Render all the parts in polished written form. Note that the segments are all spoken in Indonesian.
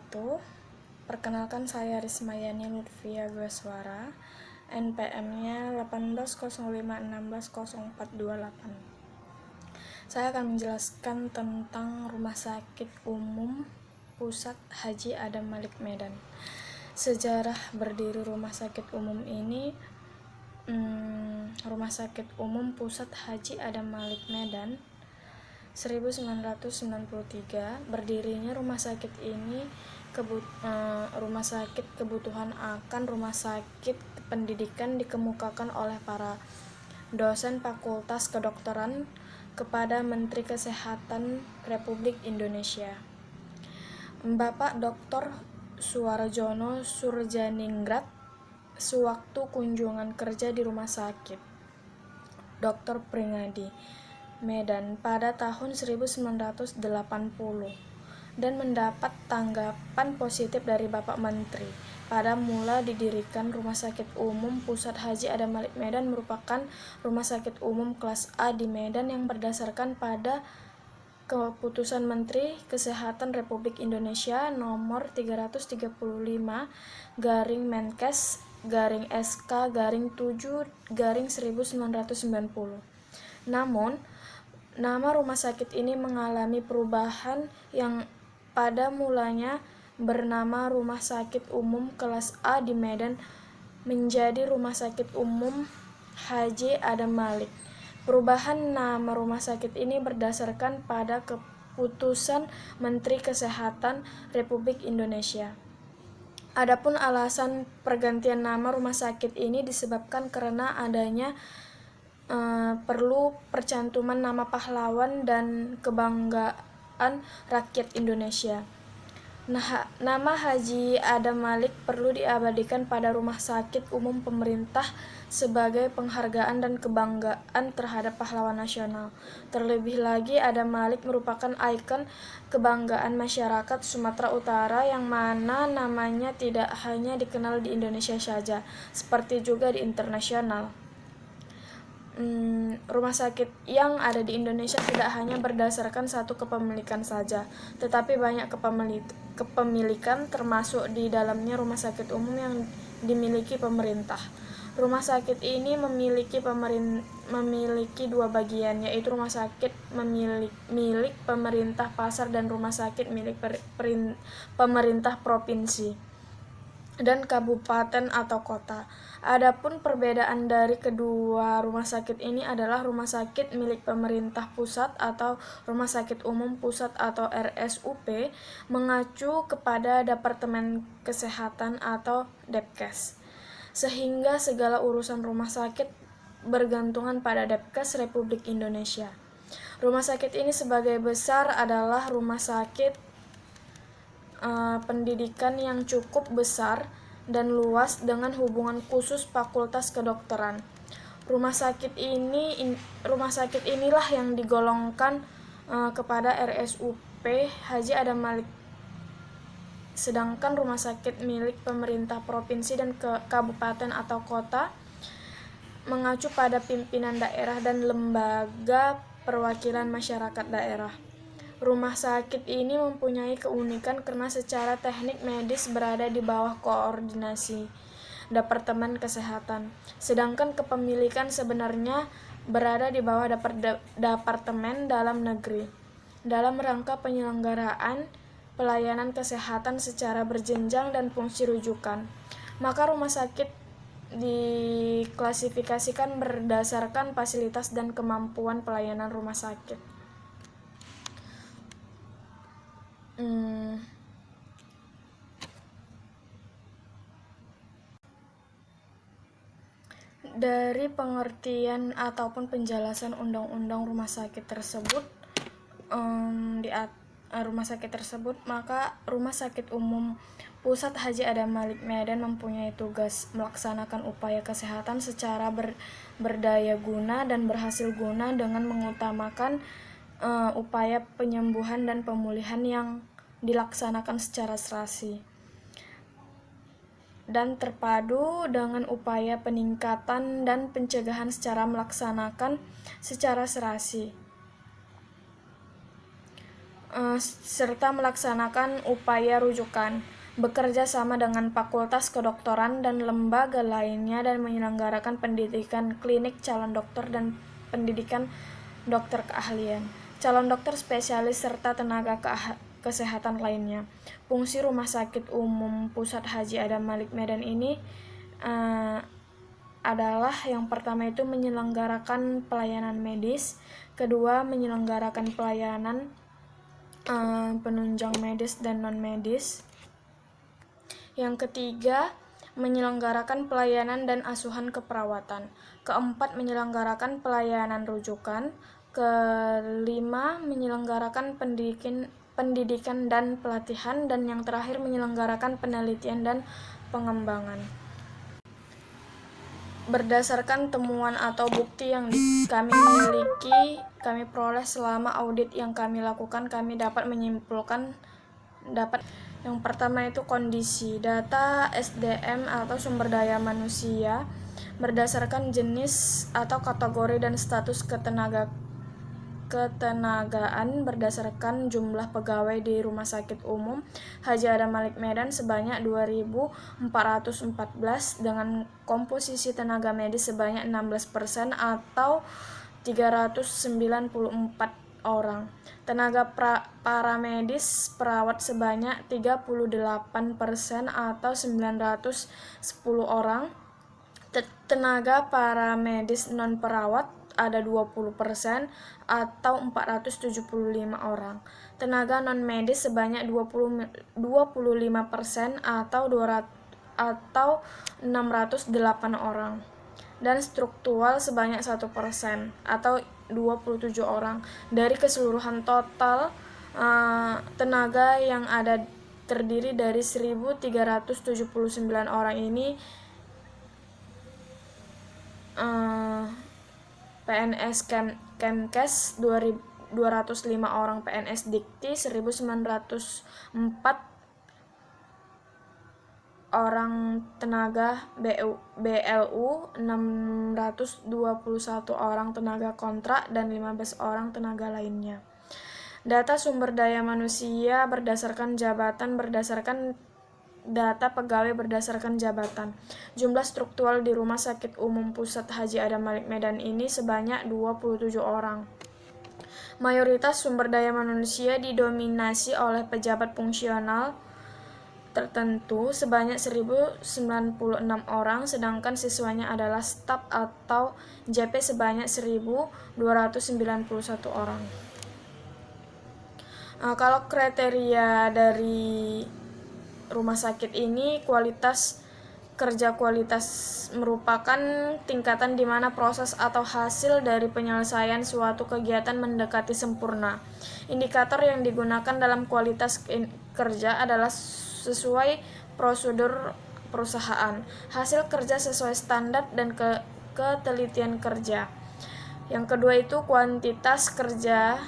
wabarakatuh. Perkenalkan, saya Rismayani Lutfia Gweswara, NPM-nya 1805160428. Saya akan menjelaskan tentang Rumah Sakit Umum Pusat Haji Adam Malik Medan. Sejarah berdiri Rumah Sakit Umum ini, Rumah Sakit Umum Pusat Haji Adam Malik Medan 1993. Berdirinya rumah sakit ini rumah sakit kebutuhan akan rumah sakit pendidikan dikemukakan oleh para dosen Fakultas Kedokteran kepada Menteri Kesehatan Republik Indonesia, Bapak Dr. Suarjono Surjaningrat, sewaktu kunjungan kerja di rumah sakit Dr. Pringadi, Medan pada tahun 1980 dan mendapat tanggapan positif dari Bapak Menteri. Pada mula didirikan Rumah Sakit Umum Pusat Haji Adam Malik Medan merupakan rumah sakit umum kelas A di Medan yang berdasarkan pada Keputusan Menteri Kesehatan Republik Indonesia nomor 330/Menkes/SK/7/1990. Namun, nama rumah sakit ini mengalami perubahan yang pada mulanya bernama Rumah Sakit Umum Kelas A di Medan menjadi Rumah Sakit Umum Haji Adam Malik. Perubahan nama rumah sakit ini berdasarkan pada Keputusan Menteri Kesehatan Republik Indonesia. Adapun alasan pergantian nama rumah sakit ini disebabkan karena adanya perlu percantuman nama pahlawan dan kebanggaan rakyat Indonesia. Nama Haji Adam Malik perlu diabadikan pada rumah sakit umum pemerintah sebagai penghargaan dan kebanggaan terhadap pahlawan nasional. Terlebih lagi, Adam Malik merupakan ikon kebanggaan masyarakat Sumatera Utara yang mana namanya tidak hanya dikenal di Indonesia saja, seperti juga di internasional. Rumah sakit yang ada di Indonesia tidak hanya berdasarkan satu kepemilikan saja, tetapi banyak kepemilikan, termasuk di dalamnya rumah sakit umum yang dimiliki pemerintah. Rumah sakit ini memiliki dua bagian, yaitu rumah sakit milik pemerintah pasar dan rumah sakit milik pemerintah provinsi dan kabupaten atau kota. Adapun perbedaan dari kedua rumah sakit ini adalah rumah sakit milik pemerintah pusat atau Rumah Sakit Umum Pusat atau RSUP mengacu kepada Departemen Kesehatan atau Depkes, sehingga segala urusan rumah sakit bergantungan pada Depkes Republik Indonesia. Rumah sakit ini sebagai besar adalah rumah sakit pendidikan yang cukup besar dan luas dengan hubungan khusus Fakultas Kedokteran. Rumah sakit inilah yang digolongkan kepada RSUP Haji Adam Malik. Sedangkan rumah sakit milik pemerintah provinsi dan kabupaten atau kota mengacu pada pimpinan daerah dan lembaga perwakilan masyarakat daerah. Rumah sakit ini mempunyai keunikan karena secara teknik medis berada di bawah koordinasi Departemen Kesehatan, sedangkan kepemilikan sebenarnya berada di bawah Departemen Dalam Negeri dalam rangka penyelenggaraan pelayanan kesehatan secara berjenjang dan fungsi rujukan. Maka rumah sakit diklasifikasikan berdasarkan fasilitas dan kemampuan pelayanan rumah sakit. Dari pengertian ataupun penjelasan undang-undang rumah sakit tersebut, maka Rumah Sakit Umum Pusat Haji Adam Malik Medan mempunyai tugas melaksanakan upaya kesehatan secara berdaya guna dan berhasil guna dengan mengutamakan upaya penyembuhan dan pemulihan yang dilaksanakan secara serasi dan terpadu dengan upaya peningkatan dan pencegahan secara melaksanakan secara serasi. serta melaksanakan upaya rujukan, bekerja sama dengan fakultas kedokteran dan lembaga lainnya, dan menyelenggarakan pendidikan klinik calon dokter dan pendidikan dokter keahlian, calon dokter spesialis, serta tenaga kesehatan lainnya. Fungsi Rumah Sakit Umum Pusat Haji Adam Malik Medan ini adalah yang pertama itu menyelenggarakan pelayanan medis, kedua menyelenggarakan pelayanan penunjang medis dan non-medis, yang ketiga menyelenggarakan pelayanan dan asuhan keperawatan, keempat menyelenggarakan pelayanan rujukan, kelima menyelenggarakan pendidikan dan pelatihan, dan yang terakhir menyelenggarakan penelitian dan pengembangan. Berdasarkan temuan atau bukti yang kami miliki, kami peroleh selama audit yang kami lakukan, kami dapat menyimpulkan yang pertama itu kondisi data SDM atau sumber daya manusia berdasarkan jenis atau kategori dan status ketenagaan berdasarkan jumlah pegawai di Rumah Sakit Umum Haji Adam Malik Medan sebanyak 2.414 dengan komposisi tenaga medis sebanyak 16% atau 394 orang. Tenaga paramedis perawat sebanyak 38% atau 910 orang. Tenaga paramedis non perawat ada 20% atau 475 orang. Tenaga non medis sebanyak 25% atau 608 orang. Dan struktural sebanyak 1% atau 27 orang. Dari keseluruhan total tenaga yang ada terdiri dari 1.379 orang ini PNS Kemkes 205 orang, PNS Dikti 1904 orang, tenaga BLU 621 orang tenaga kontrak, dan 15 orang tenaga lainnya. Data sumber daya manusia berdasarkan jabatan berdasarkan data pegawai berdasarkan jabatan. Jumlah struktural di Rumah Sakit Umum Pusat Haji Adam Malik Medan ini sebanyak 27 orang. Mayoritas sumber daya manusia didominasi oleh pejabat fungsional tertentu sebanyak 1.096 orang, sedangkan siswanya adalah staf atau JP sebanyak 1.291 orang. Kalau kriteria dari rumah sakit ini, kualitas merupakan tingkatan di mana proses atau hasil dari penyelesaian suatu kegiatan mendekati sempurna. Indikator yang digunakan dalam kualitas kerja adalah sesuai prosedur perusahaan, hasil kerja sesuai standar, dan ketelitian kerja. Yang kedua itu kuantitas kerja,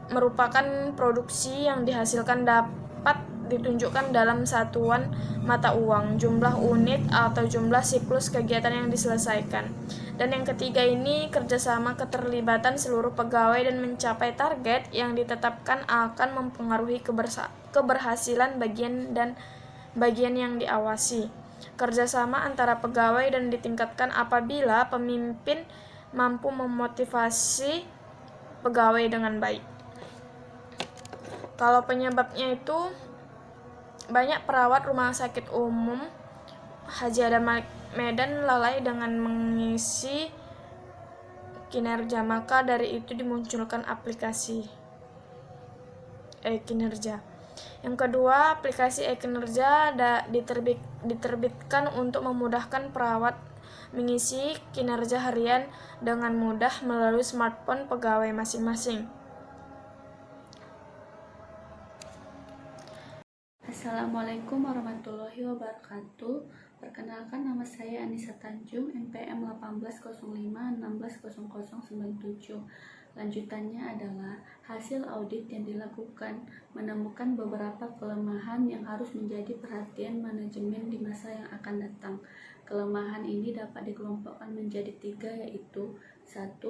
merupakan produksi yang dihasilkan dapat ditunjukkan dalam satuan mata uang, jumlah unit atau jumlah siklus kegiatan yang diselesaikan. Dan yang ketiga ini kerjasama, keterlibatan seluruh pegawai dan mencapai target yang ditetapkan akan mempengaruhi keberhasilan bagian yang diawasi. Kerjasama antara pegawai dan ditingkatkan apabila pemimpin mampu memotivasi pegawai dengan baik. Kalau penyebabnya itu, banyak perawat Rumah Sakit Umum Haji Adam Malik Medan lalai dengan mengisi kinerja, maka dari itu dimunculkan aplikasi e-kinerja. Yang kedua, aplikasi e-kinerja diterbitkan untuk memudahkan perawat mengisi kinerja harian dengan mudah melalui smartphone pegawai masing-masing. Assalamualaikum warahmatullahi wabarakatuh. Perkenalkan, nama saya Anissa Tanjung, NPM 1805160097. Lanjutannya adalah hasil audit yang dilakukan menemukan beberapa kelemahan yang harus menjadi perhatian manajemen di masa yang akan datang. Kelemahan ini dapat dikelompokkan menjadi 3, yaitu 1.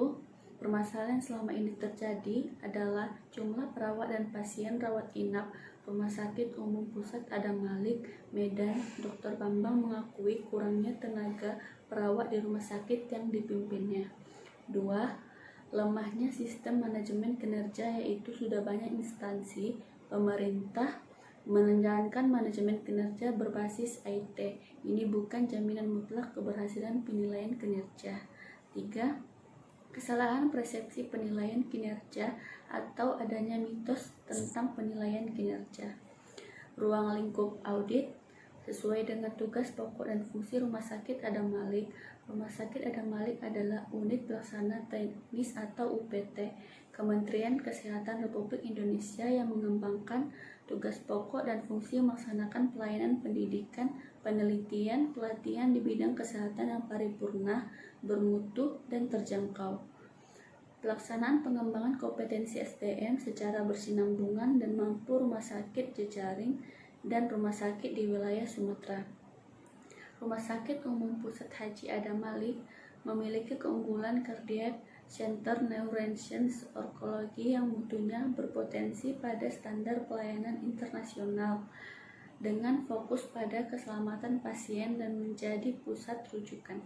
Permasalahan selama ini terjadi adalah jumlah perawat dan pasien rawat inap Rumah Sakit Umum Pusat Adam Malik, Medan. Dr. Bambang mengakui kurangnya tenaga perawat di rumah sakit yang dipimpinnya. 2. Lemahnya sistem manajemen kinerja, yaitu sudah banyak instansi pemerintah menjalankan manajemen kinerja berbasis IT. Ini bukan jaminan mutlak keberhasilan penilaian kinerja. 3. Kesalahan persepsi penilaian kinerja atau adanya mitos tentang penilaian kinerja. Ruang lingkup audit sesuai dengan tugas pokok dan fungsi Rumah Sakit Adam Malik. Rumah Sakit Adam Malik adalah unit pelaksana teknis atau UPT Kementerian Kesehatan Republik Indonesia yang mengembangkan tugas pokok dan fungsi melaksanakan pelayanan pendidikan, penelitian, pelatihan di bidang kesehatan yang paripurna, bermutu, dan terjangkau. Pelaksanaan pengembangan kompetensi SDM secara bersinambungan dan mampu rumah sakit jejaring dan rumah sakit di wilayah Sumatera. Rumah Sakit Umum Pusat Haji Adam Malik memiliki keunggulan Cardiac Center Neuroscience Onkologi yang mutunya berpotensi pada standar pelayanan internasional dengan fokus pada keselamatan pasien dan menjadi pusat rujukan.